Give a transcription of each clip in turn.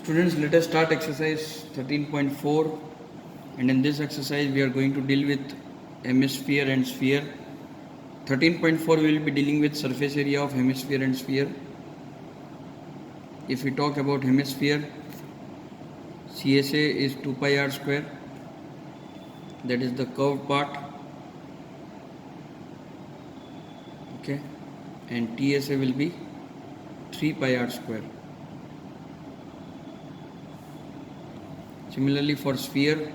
Students, let us start exercise 13.4, and in this exercise we are going to deal with hemisphere and sphere. 13.4 we will be dealing with surface area of hemisphere and sphere. If we talk about hemisphere, CSA is 2 pi r square, that is the curved part, okay, and TSA will be 3 pi r square. Similarly for sphere,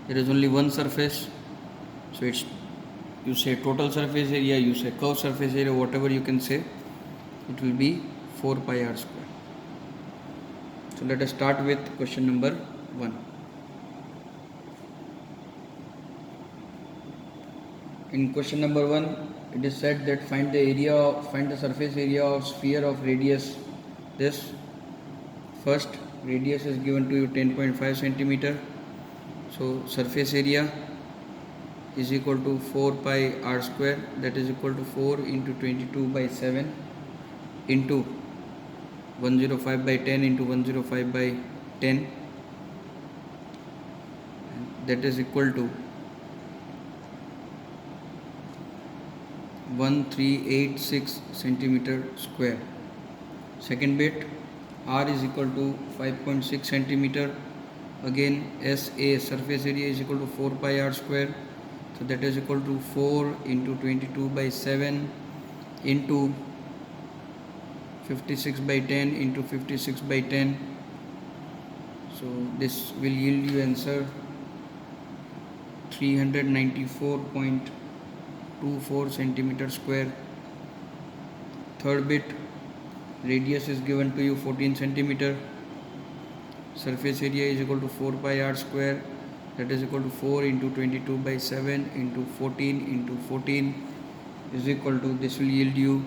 there is only one surface, so it's, you say total surface area, you say curved surface area, whatever you can say, it will be 4 pi r square. So let us start with question number 1. In question number 1, it is said that find the surface area of sphere of radius this. First, radius is given to you 10.5 centimeter. So surface area is equal to 4 pi r square, that is equal to 4 into 22 by 7 into 105 by 10 into 105 by 10, that is equal to 1386 centimeter square. Second bit, r is equal to 5.6 centimeter. Again, SA surface area is equal to 4 pi r square, so that is equal to 4 into 22 by 7 into 56 by 10 into 56 by 10. So this will yield you answer 394.24 centimeter square. Third bit, radius is given to you 14 centimeter. Surface area is equal to 4 pi r square, that is equal to 4 into 22 by 7 into 14 into 14 is equal to, this will yield you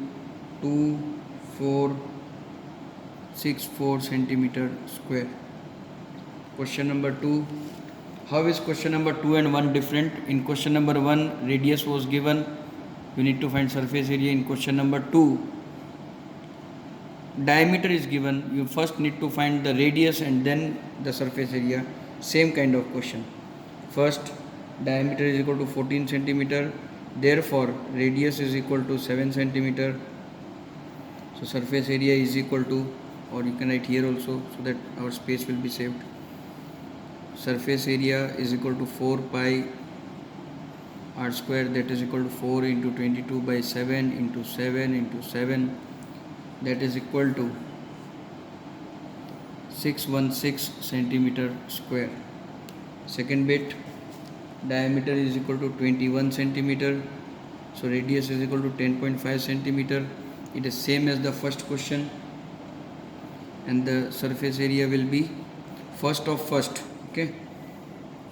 2464 centimeter square. Question number 2. How is question number 2 and 1 different? In question number 1, radius was given, you need to find surface area. In question number 2, diameter is given, you first need to find the radius and then the surface area. Same kind of question. First, diameter is equal to 14 centimeter, therefore radius is equal to 7 centimeter. So surface area is equal to, or you can write here also so that our space will be saved, surface area is equal to 4 pi r square, that is equal to 4 into 22 by 7 into 7 into 7, that is equal to 616 centimeter square. Second bit, diameter is equal to 21 centimeter, so radius is equal to 10.5 centimeter. It is same as the first question, and the surface area will be first of first, okay,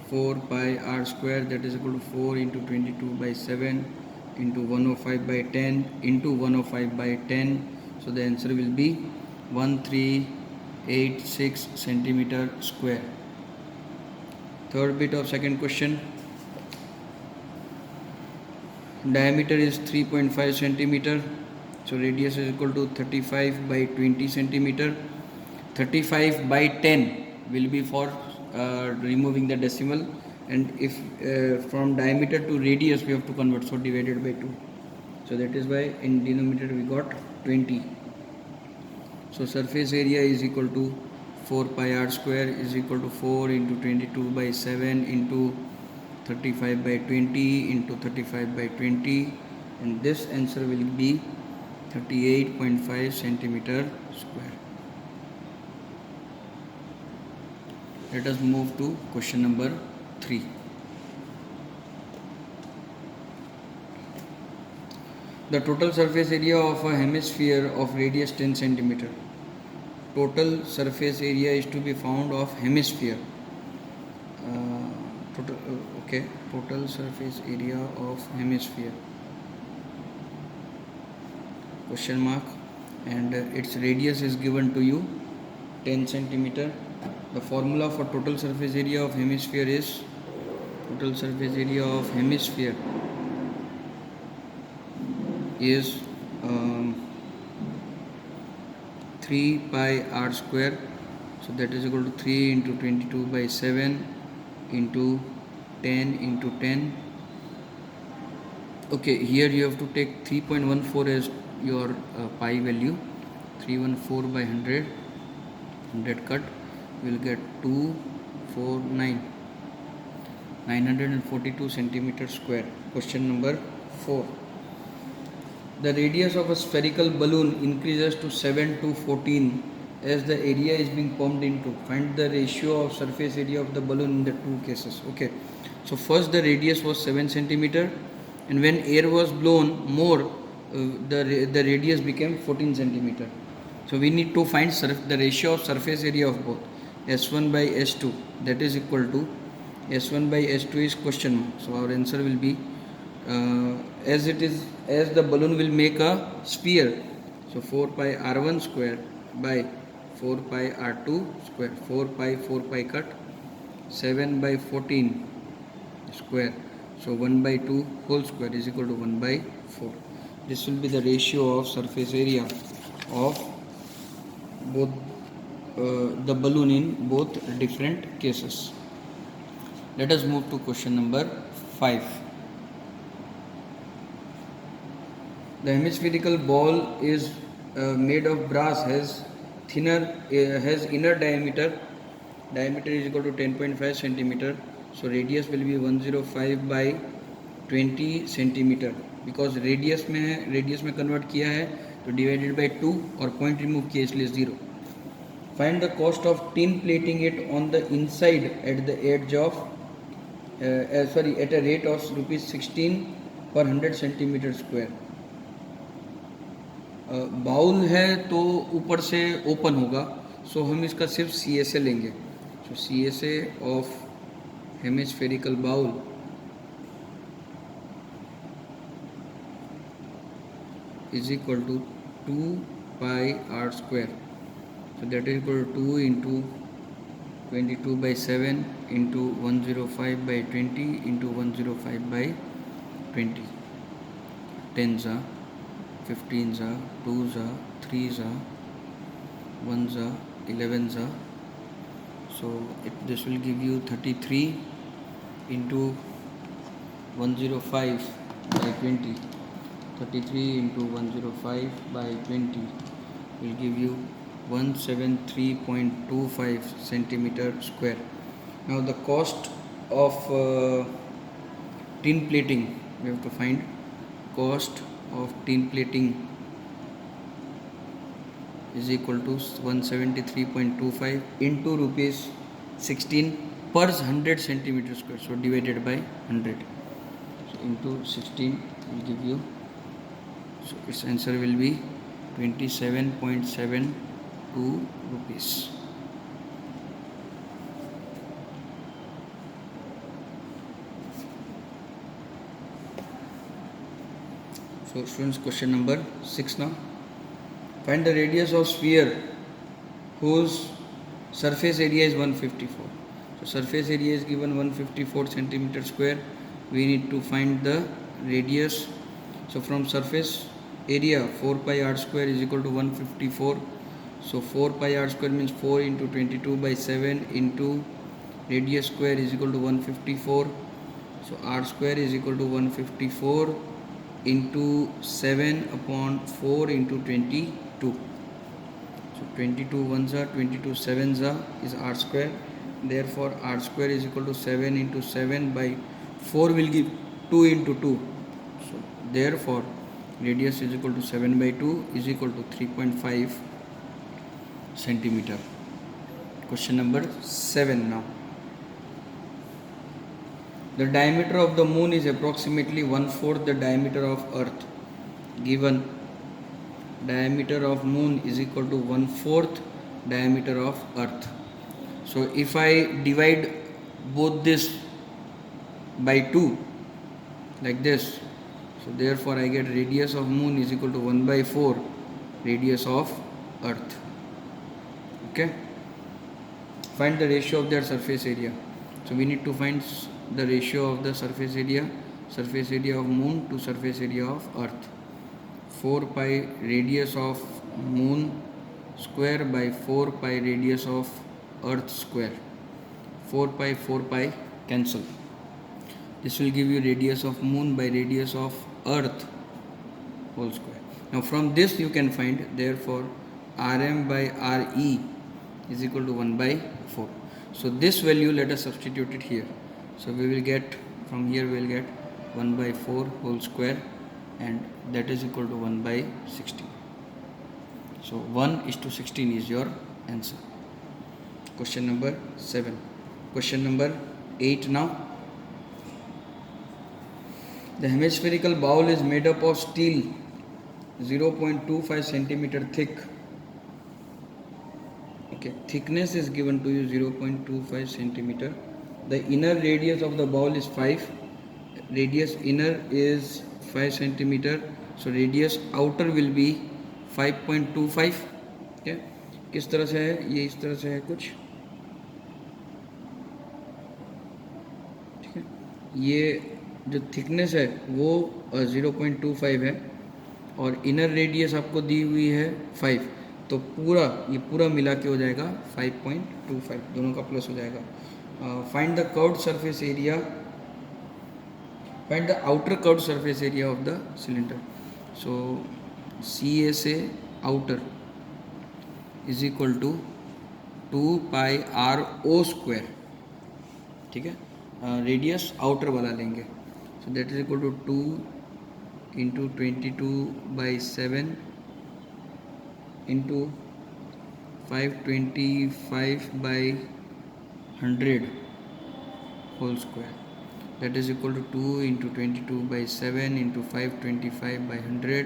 4 pi r square, that is equal to 4 into 22 by 7 into 105 by 10 into 105 by 10. So the answer will be 1386 centimeter square. Third bit of second question, diameter is 3.5 centimeter, so radius is equal to 35 by 20 centimeter. 35 by 10 will be for removing the decimal, and if from diameter to radius we have to convert, so divided by 2, so that is why in denominator we got 20. So surface area is equal to 4 pi r square is equal to 4 into 22 by 7 into 35 by 20 into 35 by 20, and this answer will be 38.5 centimeter square. Let us move to question number 3. The total surface area of a hemisphere of radius 10 centimeter. Total surface area is to be found of hemisphere. Total surface area of hemisphere. Question mark, and its radius is given to you 10 centimeter. The formula for total surface area of hemisphere is, total surface area of hemisphere is 3 pi r square, so that is equal to 3 into 22 by 7 into 10 into 10. Okay, here you have to take 3.14 as your pi value. 314 by 100 cut, you will get 942 centimeter square. Question number 4. The radius of a spherical balloon increases to 7 to 14 as the area is being pumped into. Find the ratio of surface area of the balloon in the two cases. Okay, so first the radius was 7 centimeter, and when air was blown more, the radius became 14 centimeter. So we need to find the ratio of surface area of both. S1 by S2, that is equal to S1 by S2 is question mark. So our answer will be as the balloon will make a sphere. So 4 pi r1 square by 4 pi r2 square. 4 pi cut. 7 by 14 square. So 1 by 2 whole square is equal to 1 by 4. This will be the ratio of surface area of both the balloon in both different cases. Let us move to question number 5. The hemispherical ball is made of brass, has inner diameter is equal to 10.5 centimeter. So radius will be 105 by 20 centimeter. Because radius में convert किया है तो divided by 2 और point remove किया इसलिए 0. Find the cost of tin plating it on the inside at the edge of at a rate of rupees 16 per 100 centimeter square. Bowl है तो ऊपर से ओपन होगा, सो हम इसका सिर्फ CSA लेंगे. So CSA of hemispherical bowl is equal to 2 pi r square. So that is equal to 2 into 22 by 7 into 105 by 20 into 105 by 20. 10s are 15s are 2s are 3s are 1s are 11s are. So this will give you 33 into 105 by 20. 33 into 105 by 20 will give you 173.25 centimeter square. Now the cost of tin plating, we have to find cost of tin plating is equal to 173.25 into rupees 16 per 100 centimeter square. So divided by 100. So into 16 will give you. So its answer will be 27.72 rupees. So students, question number 6 now. Find the radius of sphere whose surface area is 154. So surface area is given 154 centimeter square. We need to find the radius. So from surface area 4 pi r square is equal to 154. So 4 pi r square means 4 into 22 by 7 into radius square is equal to 154. So r square is equal to 154 into 7 upon 4 into 22. So 22 ones are 22 sevens are is r square. Therefore r square is equal to 7 into 7 by 4 will give 2 into 2. So therefore radius is equal to 7 by 2 is equal to 3.5 centimeter. Question number 7 now. The diameter of the moon is approximately 1/4 the diameter of earth. Given diameter of moon is equal to 1/4 diameter of earth. So if I divide both this by 2 like this, so therefore I get radius of moon is equal to 1/4 radius of earth. Okay. Find the ratio of their surface area. So we need to find the ratio of the surface area of moon to surface area of earth. 4 pi radius of moon square by 4 pi radius of earth square. 4 pi cancel. This will give you radius of moon by radius of earth whole square. Now from this you can find, therefore Rm by Re is equal to 1 by 4. So this value let us substitute it here. So we will get, from here we will get 1 by 4 whole square, and that is equal to 1 by 16. So 1:16 is your answer. Question number 7. Question number 8 now. The hemispherical bowl is made up of steel 0.25 centimeter thick. Okay, thickness is given to you 0.25 centimeter. The inner radius of the bowl is 5. Radius inner is 5 centimeter. So radius outer will be 5.25. Okay, किस तरह से है ये, इस तरह से है कुछ, ठीक है. ये जो थिकनेस है वो 0.25 है और इनर रेडियस आपको दी हुई है 5, तो पूरा ये पूरा मिला के हो जाएगा 5.25, दोनों का प्लस हो जाएगा. Find the curved surface area, find the outer curved surface area of the cylinder. So CSA outer is equal to 2 pi RO square. ठीक है, रेडियस आउटर वाला लेंगे. So that is equal to 2 into 22/7 into 525/100 whole square. That is equal to 2 into 22/7 into 525/100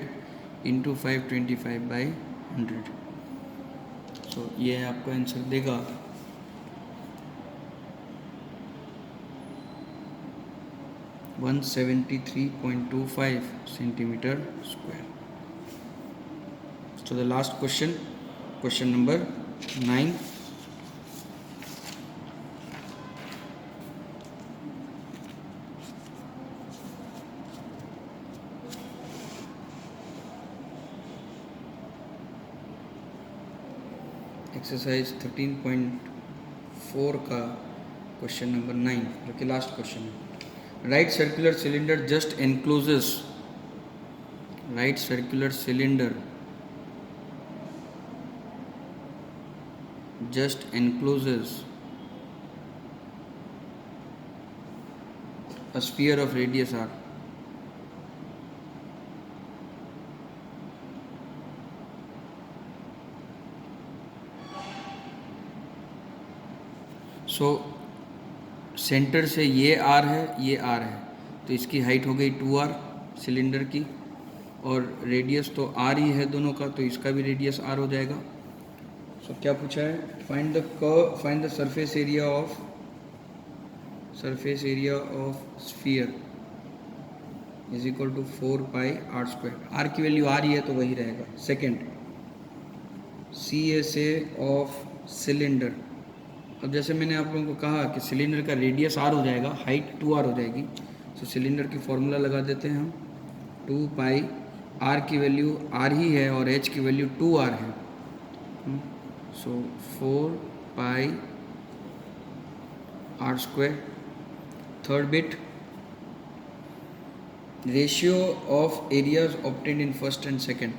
into 525/100. So ये आपको answer देगा 173.25 centimeter square. So the last question, question number 9. Exercise 13.4 का question number 9, जो कि last question है. Right circular cylinder just encloses, right circular cylinder just encloses a sphere of radius r. So centre से ये R है, ये R है, तो इसकी हाइट हो गई 2R सिलेंडर की, और रेडियस तो R ही है दोनों का, तो इसका भी रेडियस R हो जाएगा. सो क्या पूछा है, find the surface area of sphere is equal to 4 pi R square. R की वैल्यू R ही है तो वही रहेगा. Second, CSA of cylinder. अब जैसे मैंने आप लोगों को कहा कि सिलेंडर का रेडियस R हो जाएगा, हाइट 2R हो जाएगी. सो सिलेंडर की फॉर्मूला लगा देते हैं हम. 2 पाई, R की वैल्यू R ही है और H की वैल्यू 2R है. सो 4 pi R square. Third bit, ratio of areas obtained in first and second.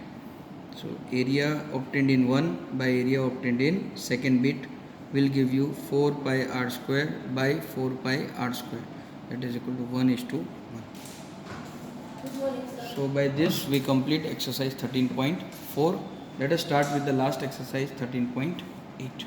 So area obtained in 1 by area obtained in second bit will give you 4 pi R square by 4 pi R square, that is equal to 1:1. So by this we complete exercise 13.4. Let us start with the last exercise 13.8.